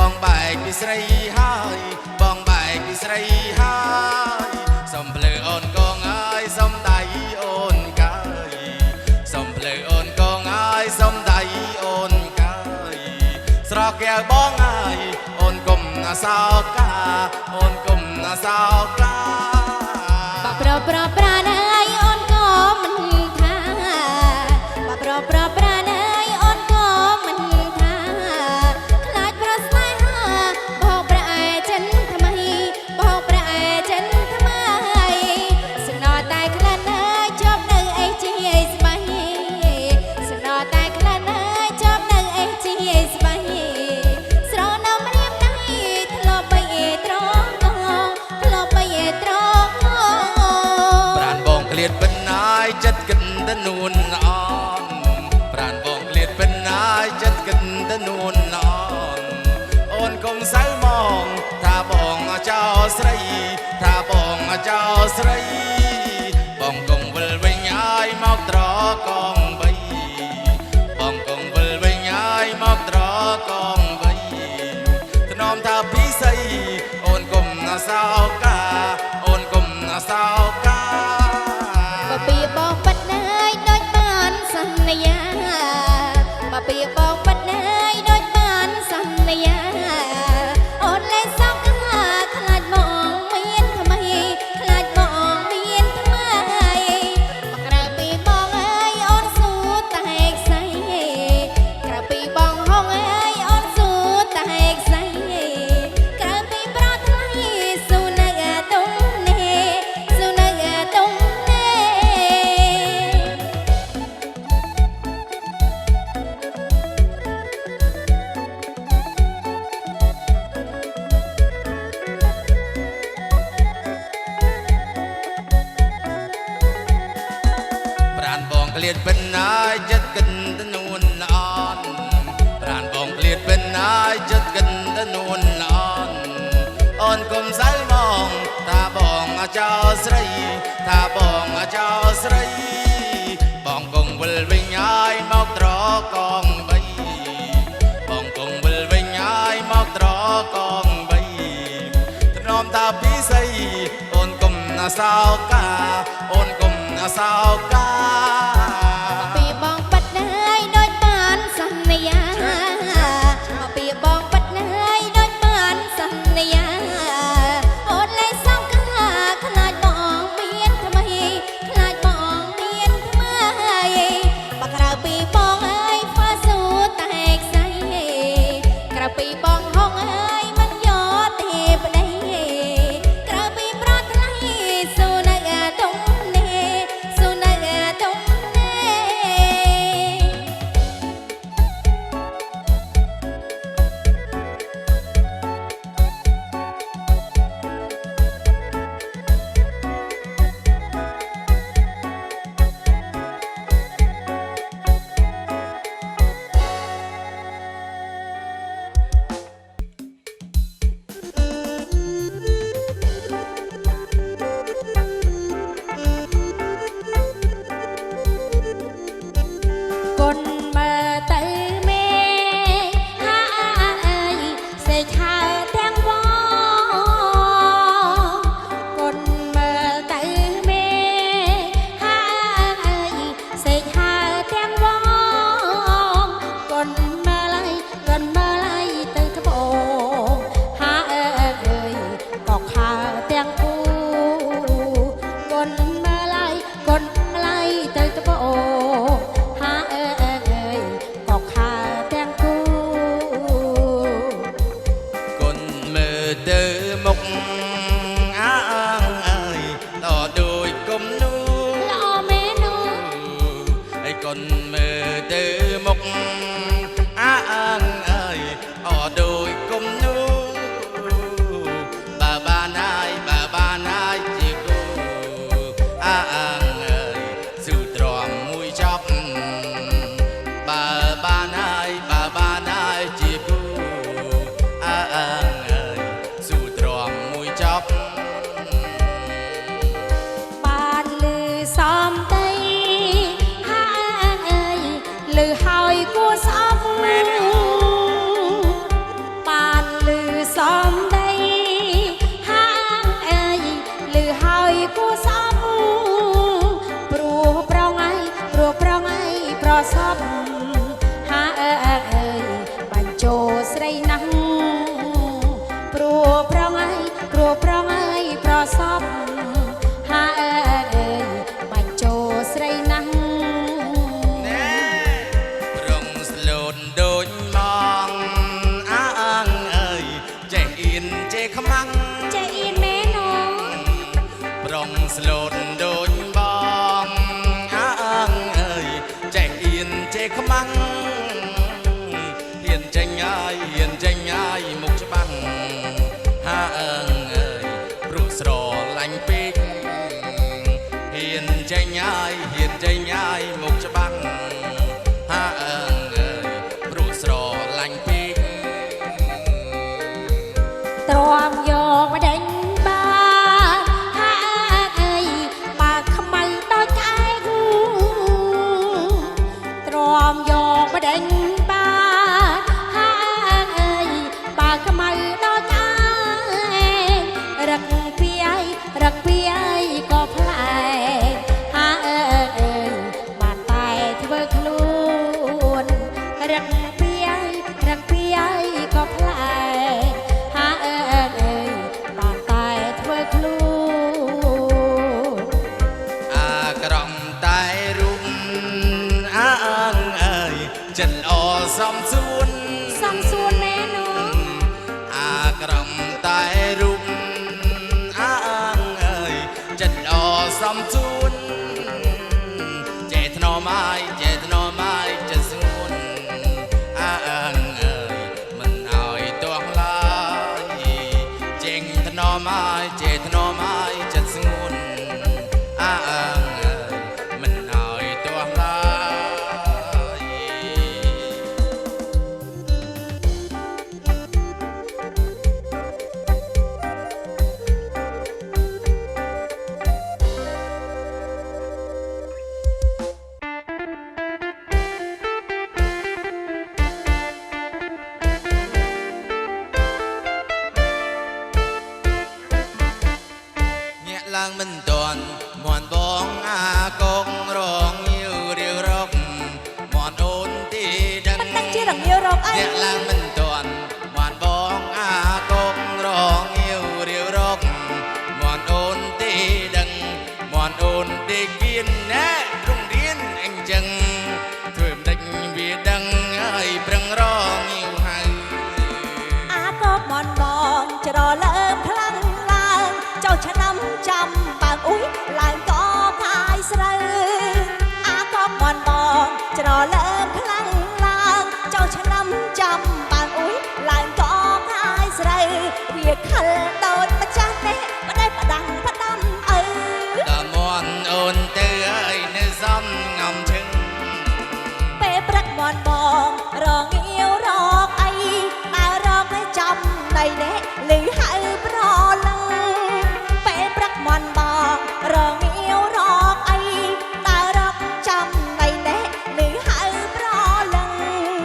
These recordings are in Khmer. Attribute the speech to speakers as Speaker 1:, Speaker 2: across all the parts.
Speaker 1: បងបែកពីស្រីហើយបងបែកពីស្រីហើយសុំភ្លើអូនកងអើយសុំដៃអូនកើយសុំភ្លើអូនកងអើយសុំដៃអូនកើយស្រកែវបងអើយអូនគុំណាសោកាអូនគុំណាសោកា
Speaker 2: បាក់ប្រប្រាណហើយអូនក៏មិនថាបាក់ប្រប្រាណហើយអូនក៏មិនថាខ្លាចប្រស្នេហាបោកប្រអែចិនថ្មីបោកប្រអែចិនថ្មីសំណតែក្លិនហើយជាប់នៅអីជាស្បៃសំណតែក្លិនហើយជាប់នៅអីជាស្បៃស្រណំរៀបដៃធ្លាប់បីត្រង់ធ្លាប់បីត្រង់
Speaker 1: ប្រានបងក្លៀតបិនហើយចិត្តគិនទៅនួនអនប្រានបងក្លៀតបិនហើយចិត្តគិនទៅនួនអនអូនកុំសៅមងថាបងចោលស្រីថាបងចោលស្រីបងកុំវិលវិញហើយមកត្រកងបីបងកុំវិលវិញហើយមកត្រកងបីថ្នមថាពីស័យអូនកុំណាសោកាអូនកុំណាសោកា
Speaker 2: បើពីបងបាត់ហើយដូចបានសន្យាបើពីបងបាត់ហើយដូចបានសន្យាអូនលែងសោកខ្លាចមកមានថ្មីខ្លាចមកមានថ្មីមកក្រៅពីបងហើយអូនសួរតែខ្សែក្រៅពីបងហងហើយអូនសួរតែខ្សែក្រៅពីប្រថ្លៃសួរនៅតុងនេះសួរនៅតុងនេះ
Speaker 1: ប្រានបងក្លៀតបិនហើយចិត្តគិនទៅនួនអនប្រានបងក្លៀតបិនហើយចិត្តគិនទៅនួនអនអូនកុំសៅមងថាបងចោលស្រីថាបងចោលស្រីបងកុំវិលវិញហើយមកត្រកងបីបងកុំវិលវិញហើយមកត្រកងបីថ្នមថាពីស័យអូនកុំណាសោកាអូនកុំណាសោកា
Speaker 2: ពីបងបាត់ហើយដូចបានសន្យាមកពីបងបាត់ហើយដូចបានសន្យាអូនលែងសោកខ្លាចបងមានថ្មីខ្លាចបងមានថ្មីបើក្រៅពីបងហើយហ្វាស៊ូតែខ្សែក្រៅពីបងហងហើយមិនយកទេប្តីក្រៅពីប្រថ្លៃស៊ូនៅតុងនេះស៊ូនៅតុងនេះកូនមើលទៅមេហើយសេចឆើទាំងវកូនមើលទៅមេហើយសេចឆើទាំងវកូនមើលហើយកូនមើលហើយទៅត្បូងហើយក៏ខើទាំងគូកូនមើលហើយកូនមើលហើយទៅត្បូងក៏ខើទាំងគូ
Speaker 1: គុនមើលទៅមុខអាងអើយតដូចគុំនោះ
Speaker 2: ល្អមែននោះ
Speaker 1: ឲ្យគុនមើលទៅមុខអាងអើយអដូចគុំនោះបើបានហើយជាគូអាងអើយស៊ូទ្រាំមួយចប់បើបានហើយជាគូអាងអើយស៊ូទ្រាំមួយចប់
Speaker 2: បានលឺសំដីហើយលឺហើយគួរស្អប់បាន
Speaker 1: ខ្មាំងហ៊ានចេញហើយមុខច្បាំងហាអើងអើយព្រោះស្រឡាញ់ពេកហ៊ានចេញហើយមុខច្បាំងហាអើងអើយព្រោះស្រឡាញ់ពេក
Speaker 2: ទ្រាំយកមកដេញបានហាអើយបើខ្មៅដូចក្អែកទ្រាំយកមកដេញបានហាអើយបើខ្មៅដូចក្អែករឹកពីអីក៏ផ្លែហាអើយបានតែធ្វើខ្លួនរឹកពីអីក៏ផ្លែហាអើយបានតែធ្វើខ្លួន
Speaker 1: អាក្រំតែរុំអាអើងអើយចិត្តល្អសំសួន
Speaker 2: ណែនោះ
Speaker 1: អាក្រំតែរុំអាអើងអើយចិត្តល្អសំសួនចេះថ្នមហើយចិត្តស្ងួនអាអើងអើយមិនឲ្យទាស់ឡើយចេញថ្នមហើយចិត្តស្ងួនអាអើងអើយមិនឲ្យទាស់ឡើយញាក់ឡើងមិនទាន់មន់បងអាកងរងញាវរាវរកមន់អូនទីដឹង
Speaker 2: មិនជារងាវរកអី
Speaker 1: ញាក់ឡើងមិនទាន់មន់បងអាកងរងញាវរាវរកមន់អូនទីដឹងមន់អូនទីគៀនណែរងរៀនអញ្ចឹងធ្វើមិនដេចវាដឹងហើយប្រឹងរងញាវហើយ
Speaker 2: អាក៏មន់បងច្រលើមខ្លាំងឡើងចៅឆ្នាំចាំបើអ៊ុយឡើងក៏ខាយស្រូវអាក៏មន់បងច្រលើមខ្លាំងឡើងចៅឆ្នាំចាំបើអ៊ុយឡើងក៏ខាយស្រូវវាខលដូចម្ចាស់នេះបដិបដាំអើ
Speaker 1: ដល់មន់អូនទៅហើយនៅសំងំឈឹង
Speaker 2: ពេលព្រឹកមន់បងរងាវរកអីដើររកឲ្យចំណៃនេះលឺហៅប្រលឹងពេលព្រឹកមន់បងរងាវរកអីដើររកចំណៃនេះលឺហៅប្រលឹង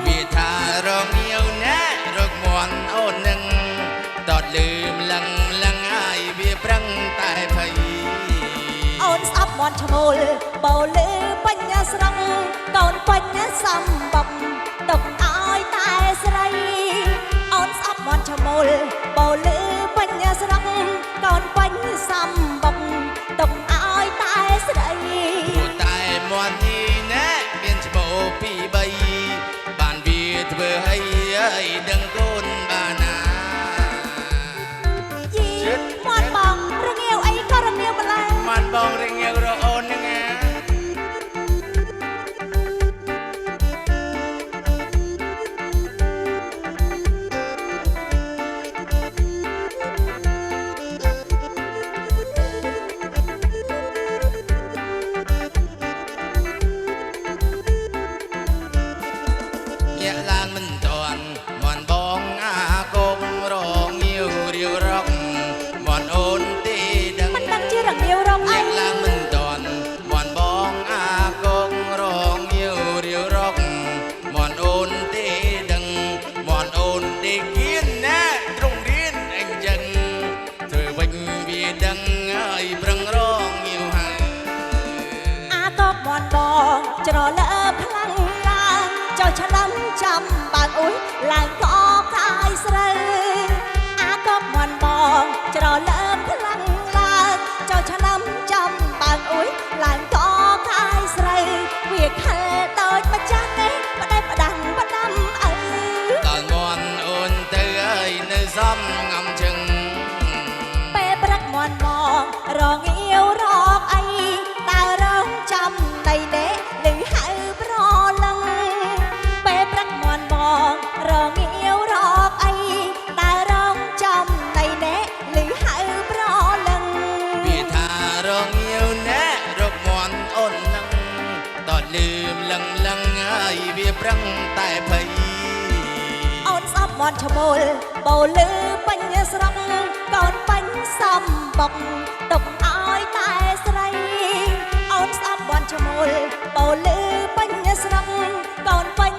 Speaker 1: វាថារងាវណែរកមន់អូននឹងតតលឺម្លឹងហើយវាប្រឹងតែភ័យ
Speaker 2: អូនស្អប់មន់ឈ្មោលបោលឺបញ្ញាស្រងកូនបញ្ញាសំបុកទុកឲ្យតែស្រីអូនស្អប់មន់ឈ្មោលបោលឺបញ្ញាស្រងកូនបញ្ញាសំបុកទុកឲ្យតែស្រី
Speaker 1: តែមន់នេះណែមានឈ្មោះពីរបីបានវាធ្វើឲ្យដឹងកូនបានណា
Speaker 2: យីមន់បងរងាវអីក៏រងាវម្ល៉េះ
Speaker 1: មន់បងរងាវរអូនហ្នឹងញាក់ឡើងមិនទាន់មន់បងអាកងរងញាវរាវរកមន់អូនទីដឹង
Speaker 2: មិនដឹងជារងាវរកអី
Speaker 1: ញាក់ឡើងមិនទាន់មន់បងអាកងរងញាវរាវរកមន់អូនទីដឹងមន់អូនទីគៀនណែទ្រង់រៀនអញ្ចឹងធ្វើវិញវាដឹងហើយប្រឹងរងញាវហើយ
Speaker 2: អាក៏មន់បងច្រលើខ្លាំងឡើងចៅឆ្នាំចាំបើអ៊ុយឡើងក៏ខាយស្រូវអាក៏មន់បងច្រលើខ្លាំងឡើងចៅឆ្នាំចាំបើអ៊ុយឡើងក៏ខាយស្រូវវាខលដូចម្ចាស់នេះបដិបដាំអើ
Speaker 1: ដល់មន់អូនទៅហើយនៅសំងំឈឹង
Speaker 2: ពេលព្រឹកមន់បងរងាវរកអីដើររងចាំណៃនេះលឺហៅប្រលឹង
Speaker 1: ប្រឹងតែភ័យ
Speaker 3: អូនស្អប់បនឈ្មោលបោលឺបាញ់ស្រក់កូនបាញ់សំបុកទុកឲ្យតែស្រីអូនស្អប់បនឈ្មោលបោលឺបាញ់ស្រក់កូនបា